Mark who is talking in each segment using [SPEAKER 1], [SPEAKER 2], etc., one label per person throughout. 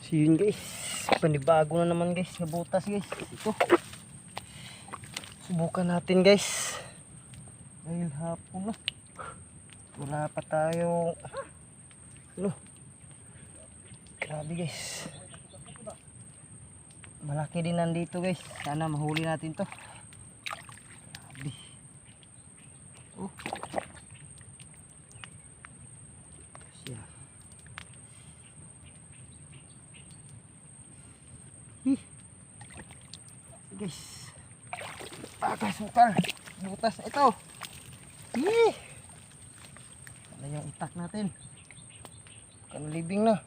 [SPEAKER 1] So yun guys, panibago na naman guys na butas guys. Ito, subukan natin guys dahil hapon na, wala pa tayo ano. Grabe guys, malaki din nandito guys. Sana mahuli natin to. Grabe. Oh, siya. Guys, sukal butas na ito. Ano yung itak natin? Bukan libing na.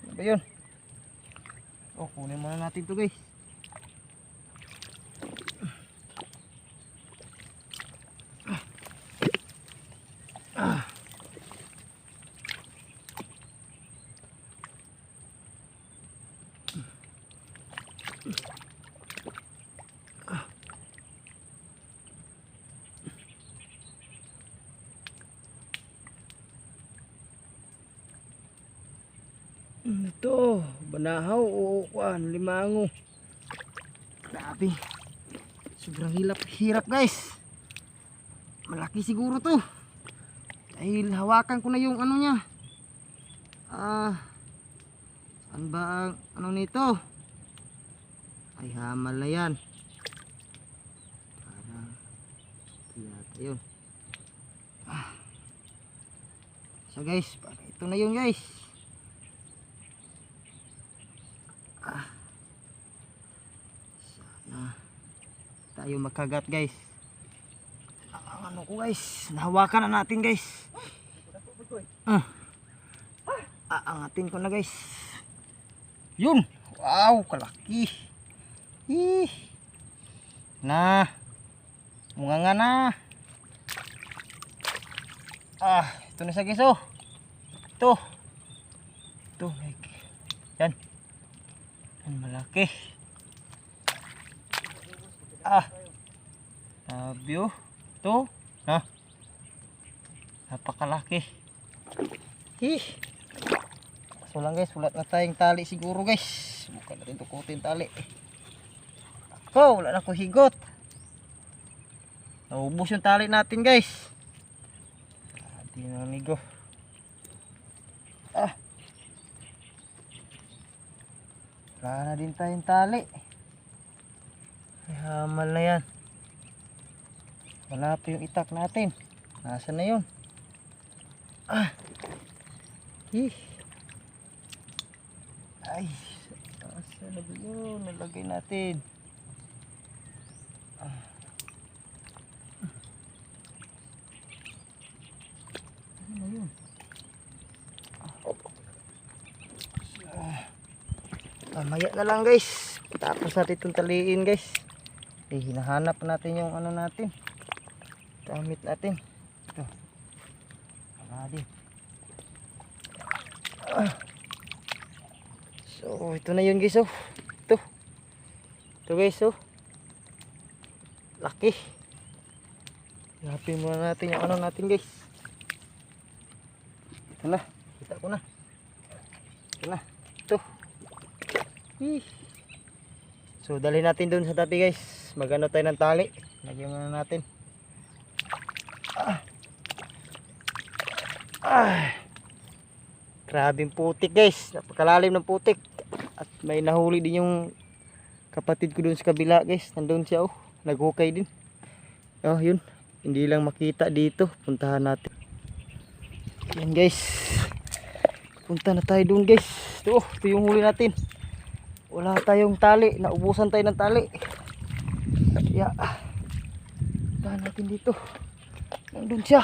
[SPEAKER 1] Ano ba yun? Oh, kunin muna natin to guys. Ito, banahaw o kuan, limango. Grabe. Sobrang hirap guys. Malaki siguro to. Dahil hawakan ko na yung ano niya. Saan ba ang ano nito? Ay, hamal na yan. Parang yata yun. So guys, ito na yun guys. Sana tayo makagat guys. Ang ano ko guys, nahawakan na natin guys. Aangatin ko na guys. Yun, wow, kalaki. Na, munganga na. Ito na sa guys. Oh, ito yan. Malaki. Sabi oh. Ito. Napakalaki. So lang guys, wala na tayong tali siguro guys. Bukan natin tukutin tali. Wala na ko higot. Naubos yung tali natin guys. Hindi na nigo. Wala na din tayong tali. Hamal na yan. Wala pa yung itak natin. Nasaan na yun? Ay, nasaan na ba yun? Nalagay natin. Ano na yun? Mamaya na lang guys. Tapos natin itong taliin guys. Hinahanap natin yung ano natin. Gamit natin. Ito. Wala din. So ito na yun guys. Oh. Ito guys. Oh. Laki. Hanapin muna natin yung ano natin guys. Ito na. Kita ko na. Ito na. Ito. So dalhin natin dun sa tabi guys. Magano tayo ng tali. Lagyan muna natin. Grabing putik guys. Napakalalim ng putik. At may nahuli din yung kapatid ko dun sa kabila guys. Nandun siya oh. Naghukay din. Oh yun. Hindi lang makita dito. Puntahan natin. Yan guys. Punta na tayo dun guys. Ito yung huli natin. Wala tayong tali, naubusan tayo ng tali. Kaya tahan natin dito. Nandun siya.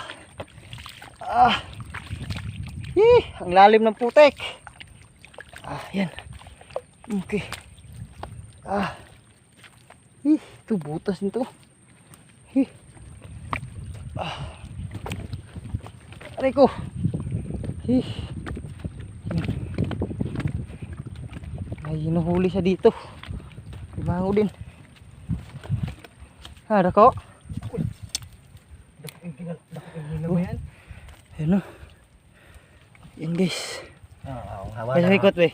[SPEAKER 1] Ang lalim ng putek. Yan. Okay. Ito butas nito. Aray ko. May hinuhuli siya dito. Limango din. Dako. Ayan o. Yan guys.
[SPEAKER 2] hawa
[SPEAKER 1] May
[SPEAKER 2] na.
[SPEAKER 1] ikot be.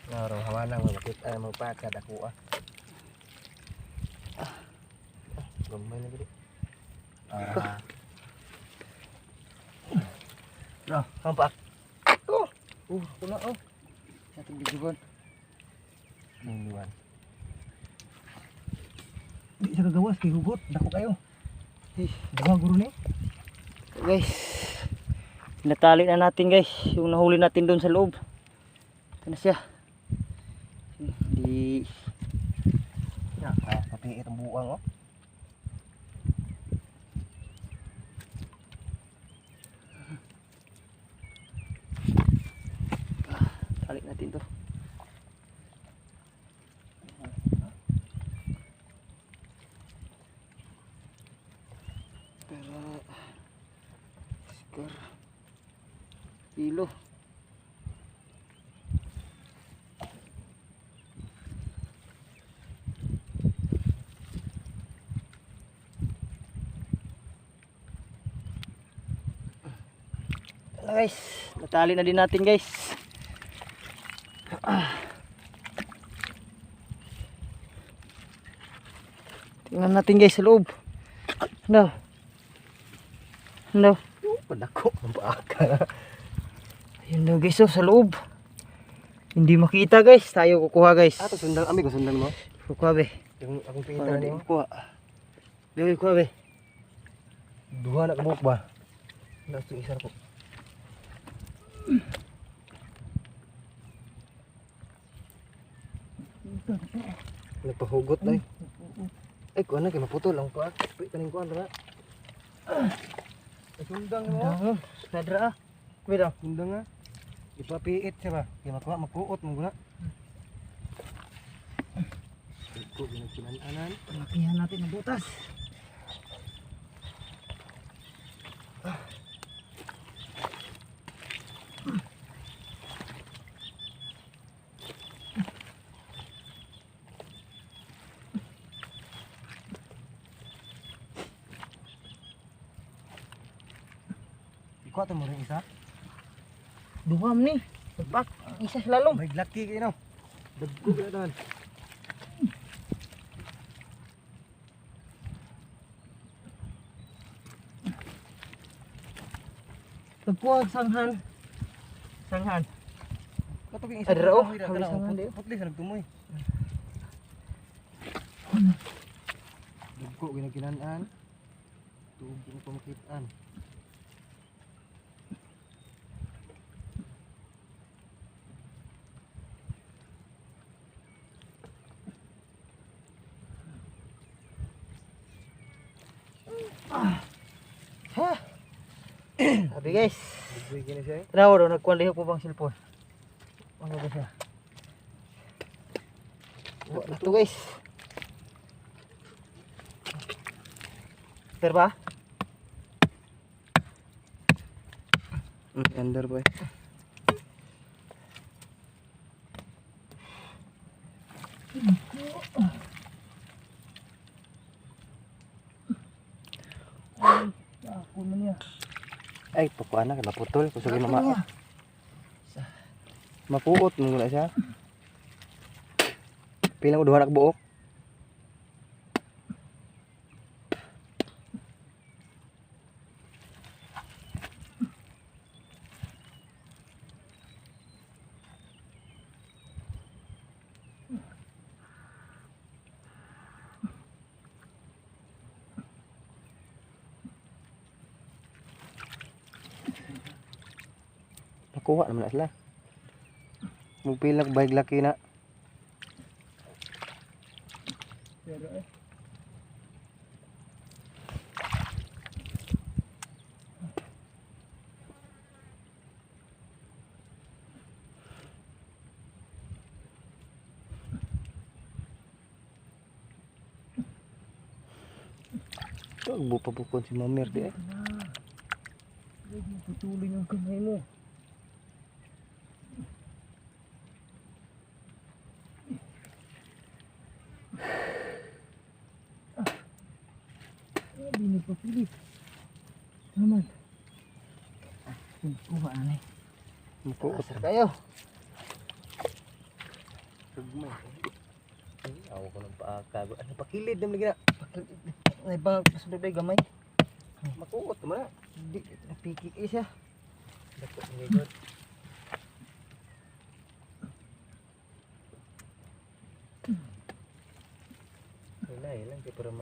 [SPEAKER 2] Naro hawa na makita mo pa kada kuha. Gamay na gid.
[SPEAKER 1] No, kampak. Oh. Kuna oh. Sa tigdigon.
[SPEAKER 2] Niliwan.
[SPEAKER 3] Di sa kagawas kay hugot, dako kayo.
[SPEAKER 1] Eh,
[SPEAKER 3] Dama guro ni.
[SPEAKER 1] guys. Natali na natin guys. Yung nahuli natin doon sa loob. Ito na siya. Di
[SPEAKER 2] Ya, papiit ang buwang oh.
[SPEAKER 1] tali natin to. Pero skor kilo. Guys, natali na din natin guys. Tingnan natin guys sa loob. No. No.
[SPEAKER 2] Padako ang paaka.
[SPEAKER 1] Ayun na guys oh, sa loob. Hindi makita guys. Tayo kukuha guys.
[SPEAKER 2] Ato sundan ami ko sundan mo.
[SPEAKER 1] Kukuha be.
[SPEAKER 2] Yung akong
[SPEAKER 1] Para
[SPEAKER 2] pinta
[SPEAKER 1] di
[SPEAKER 2] niyo.
[SPEAKER 1] kukuha. Di kukuha be.
[SPEAKER 2] Duha na kabuk ba? Last isa ko. Nagpahugot na eh. Ay, kuha na kay maputol ang paak. Kaning kuha na. Sundang mo.
[SPEAKER 1] Dahon. Nadra ah. Kuya daw.
[SPEAKER 2] Sundang nga. Ipapiit siya ba? Kaya makuha, magkuot mo guna. Ito, ginagkinananan.
[SPEAKER 1] Lakihan natin ang butas.
[SPEAKER 2] Ikuha ito mo rin isa.
[SPEAKER 1] Duham ni. Pagpak. Isa sa lalong.
[SPEAKER 2] May laki kayo no. Dagko ka naman.
[SPEAKER 1] Pagkuha sanghan. Sanghan.
[SPEAKER 2] Katog yung
[SPEAKER 1] Adra, oh.
[SPEAKER 2] Putli
[SPEAKER 1] Hawi sa handi, oh.
[SPEAKER 2] Putli sa nagtumoy. Dagko ginagkinanaan. Tuog yung pamakitaan.
[SPEAKER 1] Sabi guys.
[SPEAKER 2] Dagkoy gini siya eh.
[SPEAKER 1] Tanawa daw, nagkuhan lihok po bang silpon. Ano ba siya? Wala na to guys. Ter ba?
[SPEAKER 2] Under boy.
[SPEAKER 1] Ako na niya.
[SPEAKER 2] Ay, pakuha na kay maputol. Kusugin
[SPEAKER 1] Ako
[SPEAKER 2] mama.
[SPEAKER 1] niya.
[SPEAKER 2] Mapuot mo guna siya. Pila mo duha na buok. Nakuha naman na sila. Magpila bayag laki na.
[SPEAKER 1] Pero eh.
[SPEAKER 2] Tagbo pa bukon si Mamer di eh.
[SPEAKER 1] Putulin yung kamay mo. Hindi nagpapilit. Naman. Kuha na eh.
[SPEAKER 2] Makuot.
[SPEAKER 1] Asar kayo.
[SPEAKER 2] Kagmay. Awa ko ng paakago. Ano pakilid naman gina?
[SPEAKER 1] Ay ba sunod ay gamay.
[SPEAKER 2] Makuot naman na.
[SPEAKER 1] Di napiki siya.
[SPEAKER 2] Dako ni God. Wala lang kay para